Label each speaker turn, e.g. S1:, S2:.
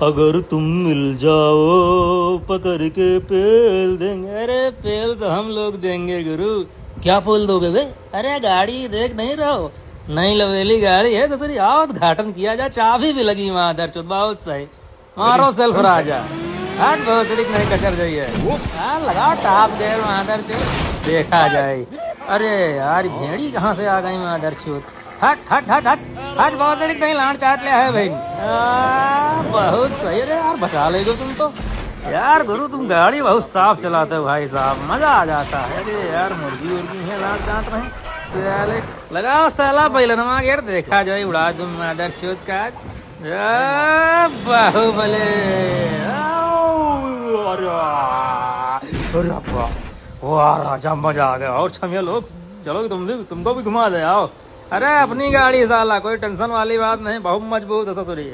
S1: अगर तुम मिल जाओ पकड़ के पेल देंगे। अरे पेल तो हम लोग देंगे गुरु। क्या पेल दोगे बे? अरे गाड़ी देख नहीं रहो, नई लवेली गाड़ी है तो थोड़ी आओ उद्घाटन किया जाए, चाबी भी लगी वहां दर चुत, बहुत सही। मारो सेल्फ राजा, हट बहुत नहीं कचर जाइए। लगाओ टाप देर वहां दर चुत, देखा जाए। अरे यार भेड़ी कहाँ से आ गई वहां दर चुत। हट हट हट हट हट, बहुत बड़ी कहीं लाड़ चाट लिया है भाई। बहुत सही। अरे यार बचा ले गो तुम तो यार गुरु, तुम गाड़ी बहुत साफ चलाते हो भाई साहब, मजा आ जाता है। अरे यार मुर्गी उर्गी है लाड़ चाट रहे, लगाओ साला पहले नमा गेट, देखा जाए उड़ा तुम मादर चौथ का बाहुबले। वाह राजा, मजा आ गया। और छमिया लोग चलो तुमको भी घुमा दे, आओ। अरे अपनी गाड़ी साला, कोई टेंशन वाली बात नहीं, बहुत मजबूत है ससुरी।